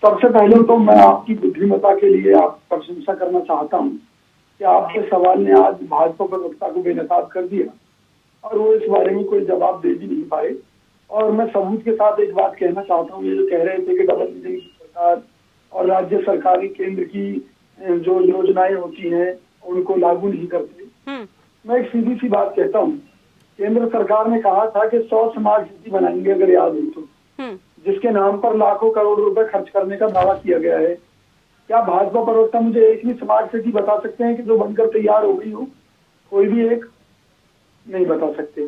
सबसे पहले तो मैं आपकी बुद्धिमत्ता के लिए आप प्रशंसा करना चाहता हूँ कि आपके सवाल ने आज भाजपा प्रवक्ता को बेनकाब कर दिया और वो इस बारे में कोई जवाब दे भी नहीं पाए। और मैं सबूत के साथ एक बात कहना चाहता हूँ, ये जो कह रहे थे कि डबल इंजन की सरकार और राज्य सरकारी केंद्र की जो योजनाएं होती हैं उनको लागू नहीं करते। मैं एक सीधी सी बात कहता हूँ, केंद्र सरकार ने कहा था कि 100 स्मार्ट सिटी बनाएंगे, अगर याद हो तो, जिसके नाम पर लाखों करोड़ रुपए खर्च करने का दावा किया गया है। क्या भाजपा प्रवक्ता मुझे एक भी स्मार्ट सिटी बता सकते हैं कि जो बनकर तैयार हो गई हो? कोई भी एक नहीं बता सकते।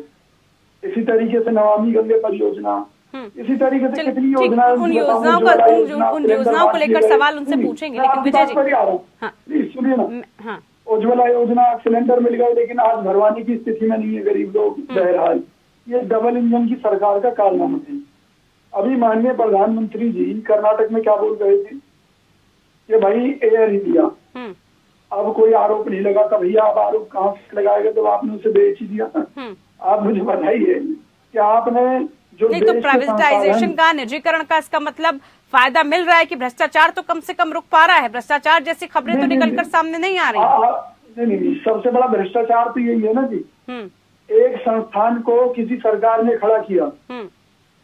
इसी तरीके से नमामि गंगे परियोजना, इसी तरीके से कितनी योजनाएं, उन योजनाओं को लेकर सवाल उनसे पूछेंगे, लेकिन विजय जी प्लीज सुनिए ना। उज्ज्वला योजना, सिलेंडर मिल गए लेकिन आज भरवाने की स्थिति में नहीं है गरीब लोग, बहरहाल ये डबल इंजन की सरकार का कारनामा है। अभी माननीय प्रधानमंत्री जी कर्नाटक में क्या बोल रहे थे कि भाई एयर इंडिया, अब कोई आरोप नहीं लगा था भैया, आप आरोप कहाँ से लगाएगा, तो आपने उसे बेच ही दिया। आप मुझे बताइए कि आपने जो नहीं, तो प्राइवेटाइजेशन का, निजीकरण का इसका मतलब फायदा मिल रहा है कि भ्रष्टाचार तो कम से कम रुक पा रहा है? भ्रष्टाचार जैसी खबरें तो निकलकर सामने नहीं आ रही। नहीं, सबसे बड़ा भ्रष्टाचार तो यही है ना जी, एक संस्थान को किसी सरकार ने खड़ा किया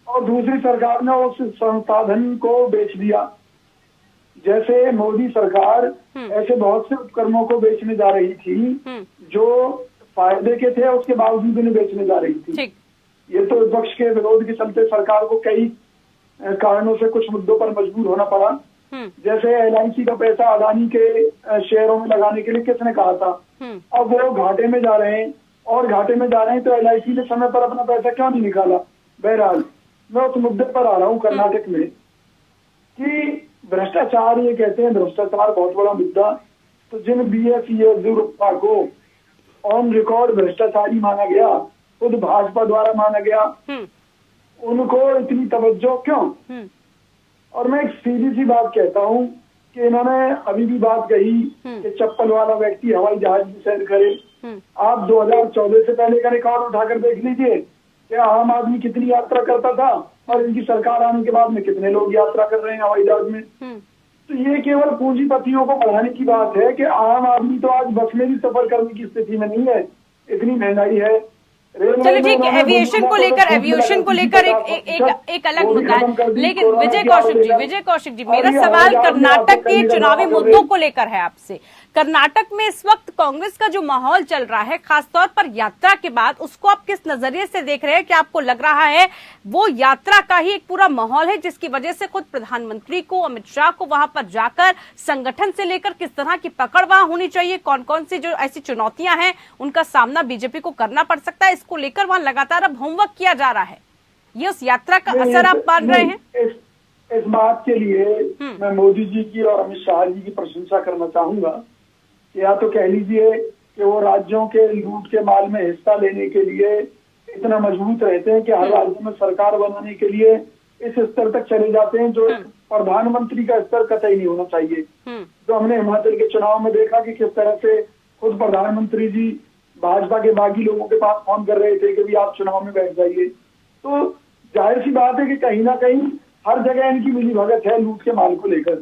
और दूसरी सरकार ने उस संसाधन को बेच दिया। जैसे मोदी सरकार ऐसे बहुत से उपकरणों को बेचने जा रही थी जो फायदे के थे, उसके बावजूद उन्हें बेचने जा रही थी। ये तो विपक्ष के विरोध के चलते सरकार को कई कारणों से कुछ मुद्दों पर मजबूर होना पड़ा। जैसे LIC का पैसा अदानी के शेयरों में लगाने के लिए किसने कहा था? अब वो घाटे में जा रहे हैं और घाटे में जा रहे हैं तो LIC ने समय पर अपना पैसा क्यों नहीं निकाला? बहरहाल मैं उस मुद्दे पर आ रहा हूँ कर्नाटक में कि भ्रष्टाचार, ये कहते हैं भ्रष्टाचार बहुत बड़ा मुद्दा, तो जिन BS येदियुरप्पा को ऑन रिकॉर्ड भ्रष्टाचारी माना गया, खुद भाजपा द्वारा माना गया, उनको इतनी तवज्जो क्यों? और मैं एक सीधी सी बात कहता हूँ कि इन्होंने अभी भी बात कही कि चप्पल वाला व्यक्ति हवाई जहाज में सैर करे। आप 2014 से पहले का रिकॉर्ड उठाकर देख लीजिए कि आम आदमी कितनी यात्रा करता था और इनकी सरकार आने के बाद में कितने लोग यात्रा कर रहे हैं हवाई जहाज में। तो ये केवल पूंजीपतियों को बढ़ाने की बात है कि आम आदमी तो आज बस में भी सफर करने की स्थिति में नहीं है, इतनी महंगाई है। चलिए ठीक है, एविएशन को लेकर एक अलग मुद्दा है, लेकिन विजय कौशिक जी मेरा सवाल कर्नाटक के चुनावी मुद्दों को लेकर है आपसे। कर्नाटक में इस वक्त कांग्रेस का जो माहौल चल रहा है, खासतौर पर यात्रा के बाद, उसको आप किस नजरिए से देख रहे हैं? कि आपको लग रहा है वो यात्रा का ही एक पूरा माहौल है जिसकी वजह से खुद प्रधानमंत्री को, अमित शाह को वहां पर जाकर संगठन से लेकर किस तरह की पकड़ वहां होनी चाहिए, कौन कौन सी जो ऐसी चुनौतियां हैं उनका सामना बीजेपी को करना पड़ सकता है, इसको लेकर वहां लगातार अब होमवर्क किया जा रहा है, ये उस यात्रा का असर आप मान रहे हैं? इस बात के लिए मैं मोदी जी की और अमित शाह जी की प्रशंसा करना चाहूंगा। या तो कह लीजिए कि वो राज्यों के लूट के माल में हिस्सा लेने के लिए इतना मजबूत रहते हैं कि हर राज्य में सरकार बनाने के लिए इस स्तर तक चले जाते हैं जो प्रधानमंत्री का स्तर कतई नहीं होना चाहिए। तो हमने हिमाचल के चुनाव में देखा कि किस तरह से खुद प्रधानमंत्री जी भाजपा के बाकी लोगों के पास फोन कर रहे थे कि भी आप चुनाव में बैठ जाइए। तो जाहिर सी बात है कि कहीं ना कहीं हर जगह इनकी मिली भगत है लूट के माल को लेकर।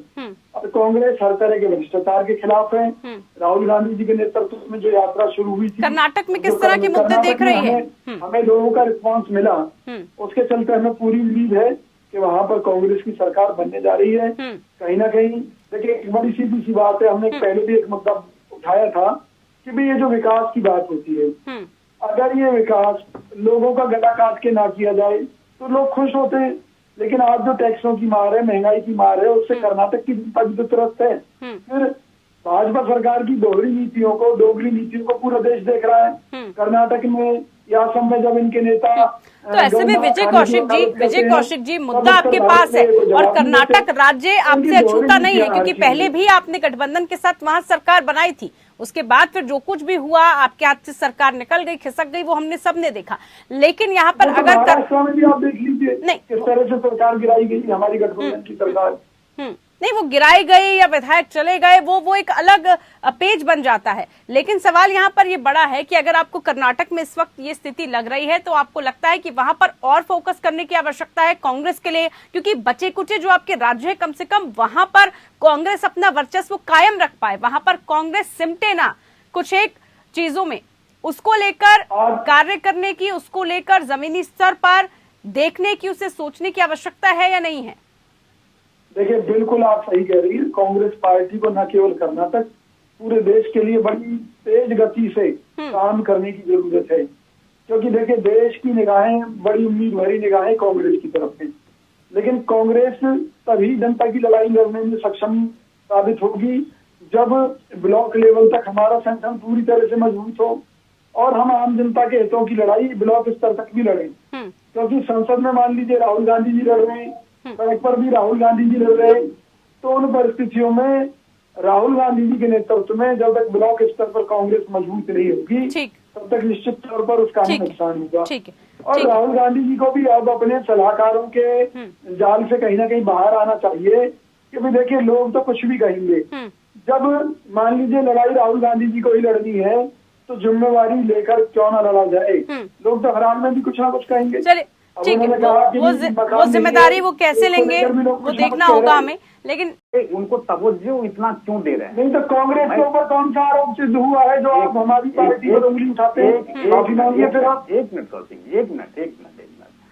और कांग्रेस हर तरह के भ्रष्टाचार के खिलाफ है। राहुल गांधी जी के नेतृत्व में जो यात्रा शुरू हुई थी, कर्नाटक में किस तरह के मुद्दे देख रही है? हमें लोगों का रिस्पांस मिला, उसके चलते हमें पूरी उम्मीद है कि वहाँ पर कांग्रेस की सरकार बनने जा रही है। कहीं ना कहीं देखिए, एक बड़ी सीधी सी बात है, हमने पहले भी एक मुद्दा उठाया था कि भाई ये जो विकास की बात होती है, अगर ये विकास लोगों का गला काट के ना किया जाए तो लोग खुश होते हैं, लेकिन आज जो टैक्सों की मार है, महंगाई की मार है, उससे कर्नाटक की जनता त्रस्त है। फिर भाजपा सरकार की दोहरी नीतियों को, डोगरी नीतियों को पूरा देश देख रहा है। कर्नाटक में या असम में जब इनके नेता, तो ऐसे में विजय कौशिक जी मुद्दा आपके पास है और कर्नाटक राज्य आपसे अछूता नहीं है, क्योंकि पहले भी आपने गठबंधन के साथ वहां सरकार बनाई थी, उसके बाद फिर जो कुछ भी हुआ आपके हाथ से सरकार निकल गई, खिसक गई, वो हमने सबने देखा। लेकिन यहाँ पर अगर महाराष्ट्र में भी आप देख लीजिए किस तरह से सरकार गिराई गई, हमारी गठबंधन की सरकार। नहीं, वो गिराए गए या विधायक चले गए वो एक अलग पेज बन जाता है। लेकिन सवाल यहाँ पर ये बड़ा है कि अगर आपको कर्नाटक में इस वक्त ये स्थिति लग रही है तो आपको लगता है कि वहां पर और फोकस करने की आवश्यकता है कांग्रेस के लिए, क्योंकि बचे कुचे जो आपके राज्य है कम से कम वहां पर कांग्रेस अपना वर्चस्व कायम रख पाए, वहां पर कांग्रेस सिमटे ना कुछ एक चीजों में, उसको लेकर कार्य करने की, उसको लेकर जमीनी स्तर पर देखने की, उसे सोचने की आवश्यकता है या नहीं है? देखिए, बिल्कुल आप सही कह रही है। कांग्रेस पार्टी को न केवल कर्नाटक, पूरे देश के लिए बड़ी तेज गति से काम करने की जरूरत है, क्योंकि देखिए देश की निगाहें, बड़ी उम्मीद भरी निगाहें कांग्रेस की तरफ है। लेकिन कांग्रेस तभी जनता की लड़ाई लड़ने में सक्षम साबित होगी जब ब्लॉक लेवल तक हमारा संगठन पूरी तरह से मजबूत हो और हम आम जनता के हितों की लड़ाई ब्लॉक स्तर तक भी लड़ें। क्योंकि संसद में मान लीजिए राहुल गांधी जी लड़ रहे हैं, सड़क पर भी राहुल गांधी जी लड़ रहे हैं, तो उन परिस्थितियों में राहुल गांधी जी के नेतृत्व में जब तक ब्लॉक स्तर पर कांग्रेस मजबूत नहीं होगी तब तक निश्चित तौर पर उसका नुकसान होगा। और राहुल गांधी जी को भी अब अपने सलाहकारों के जाल से कहीं ना कहीं बाहर आना चाहिए, क्योंकि देखिए लोग तो कुछ भी कहेंगे। जब मान लीजिए लड़ाई राहुल गांधी जी को ही लड़नी है तो जिम्मेवारी लेकर क्यों ना लड़ा जाए। लोग तो हराम में भी कुछ ना कुछ कहेंगे। ठीक है, वो जिम्मेदारी वो कैसे लेंगे वो देखना होगा हमें। लेकिन उनको तवज्जो इतना क्यों दे रहे हैं? नहीं तो कांग्रेस के ऊपर कौन सा आरोप सिद्ध हुआ है जो आप हमारी पार्टी पर उंगली उठाते हैं? माफी मांगिए फिर आप। एक मिनट सर सिंह, एक मिनट।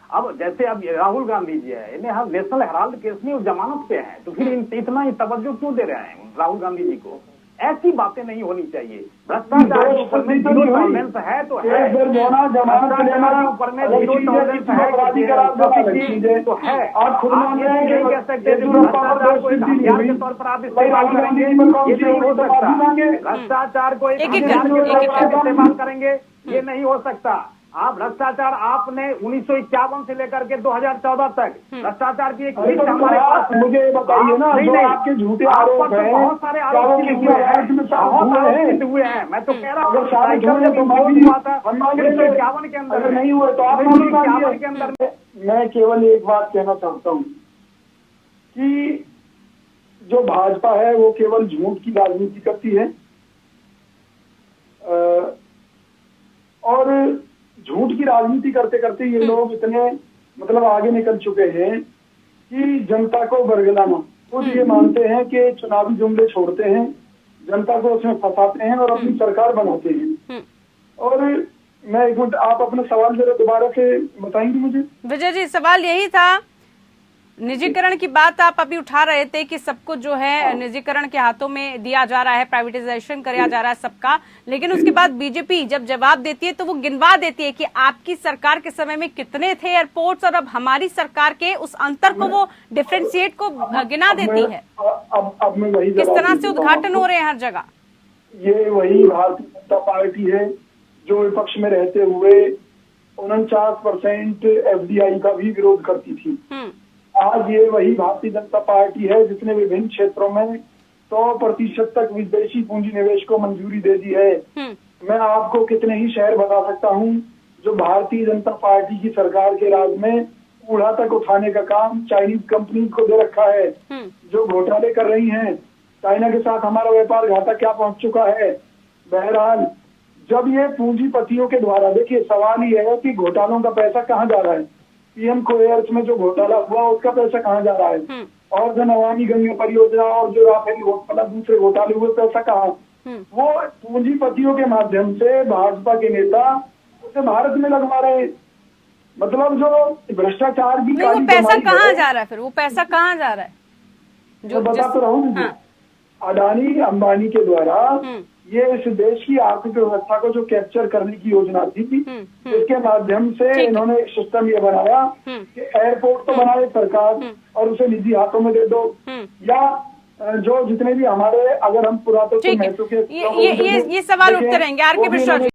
अब जैसे अब राहुल गांधी जी है, इन्हें हम नेशनल हेराल्ड केस में जमानत पे है, तो फिर इतना ही तवज्जो क्यों दे रहे हैं राहुल गांधी जी को? ऐसी बातें नहीं होनी चाहिए। भ्रष्टाचार के ऊपर में जीरो टॉलरेंस है तो है, भ्रष्टाचार के ऊपर में जीरो टॉलरेंस है तो है। आप खुद नहीं कह सकते भ्रष्टाचार को एक हथियार के तौर पर आप इस्तेमाल करेंगे, ये नहीं हो सकता। भ्रष्टाचार को एक हथियार के तौर पर आप इस्तेमाल करेंगे, ये नहीं हो सकता। आप भ्रष्टाचार आपने 1951 से लेकर के 2014 तक भ्रष्टाचार की एक लिस्ट हमारे पास। मुझे बताइए ना, जो आपके झूठे आरोप हैं, बहुत सारे आरोप हुए हैं। मैं तो कह रहा हूँ 1951 के अंदर नहीं हुए तो आप 1951 के अंदर। मैं केवल एक बात कहना चाहता हूँ कि जो भाजपा है वो केवल झूठ की राजनीति करती है और झूठ की राजनीति करते करते ये लोग इतने मतलब आगे निकल चुके हैं कि जनता को बरगलाना, खुद ये मानते हैं कि चुनावी जुमले छोड़ते हैं, जनता को उसमें फंसाते हैं और अपनी सरकार बनाते हैं। और मैं एक मिनट, आप अपना सवाल जरा दोबारा से बताएंगे मुझे? विजय जी, सवाल यही था, निजीकरण की बात आप अभी उठा रहे थे कि सब कुछ जो है निजीकरण के हाथों में दिया जा रहा है, प्राइवेटाइजेशन किया जा रहा है सबका, लेकिन उसके बाद बीजेपी जब जवाब देती है तो वो गिनवा देती है कि आपकी सरकार के समय में कितने थे एयरपोर्ट्स और अब हमारी सरकार के, उस अंतर को वो डिफरेंशिएट को गिना देती है। अब मैं वही किस तरह से उद्घाटन हो रहे हैं हर जगह। ये वही भारतीय जनता पार्टी है जो विपक्ष में रहते हुए 49% FDI का भी विरोध करती थी। आज ये वही भारतीय जनता पार्टी है जिसने विभिन्न क्षेत्रों में 100% तक विदेशी पूंजी निवेश को मंजूरी दे दी है। मैं आपको कितने ही शहर बता सकता हूँ जो भारतीय जनता पार्टी की सरकार के राज में कूड़ा तक उठाने का काम चाइनीज कंपनी को दे रखा है, जो घोटाले कर रही हैं। चाइना के साथ हमारा व्यापार घाटा क्या पहुंच चुका है। बहरहाल जब ये पूंजीपतियों के द्वारा, देखिए सवाल ये है कि घोटालों का पैसा कहाँ जा रहा है। PM कोयर्स में जो घोटाला हुआ उसका पैसा कहाँ जा रहा है, और जो नमामि गंगे परियोजना और जो राफेल घोटाला दूसरे घोटाले हुए पैसा कहाँ, वो पूंजीपतियों के माध्यम से भाजपा के नेता उसे भारत में लगवा रहे। मतलब जो भ्रष्टाचार की वो पैसा कहाँ जा रहा है, फिर वो पैसा कहाँ जा रहा है जो बता तो रहा हूँ। अडानी अंबानी के द्वारा ये इस देश की आर्थिक व्यवस्था को जो कैप्चर करने की योजना थी, इसके माध्यम से इन्होंने एक सिस्टम ये बनाया कि एयरपोर्ट तो बनाए सरकार और उसे निजी हाथों में दे दो, या जो जितने भी हमारे, अगर हम पुरातत्व महत्व के ये सवाल उठते रहेंगे। आर के मिश्रा जी।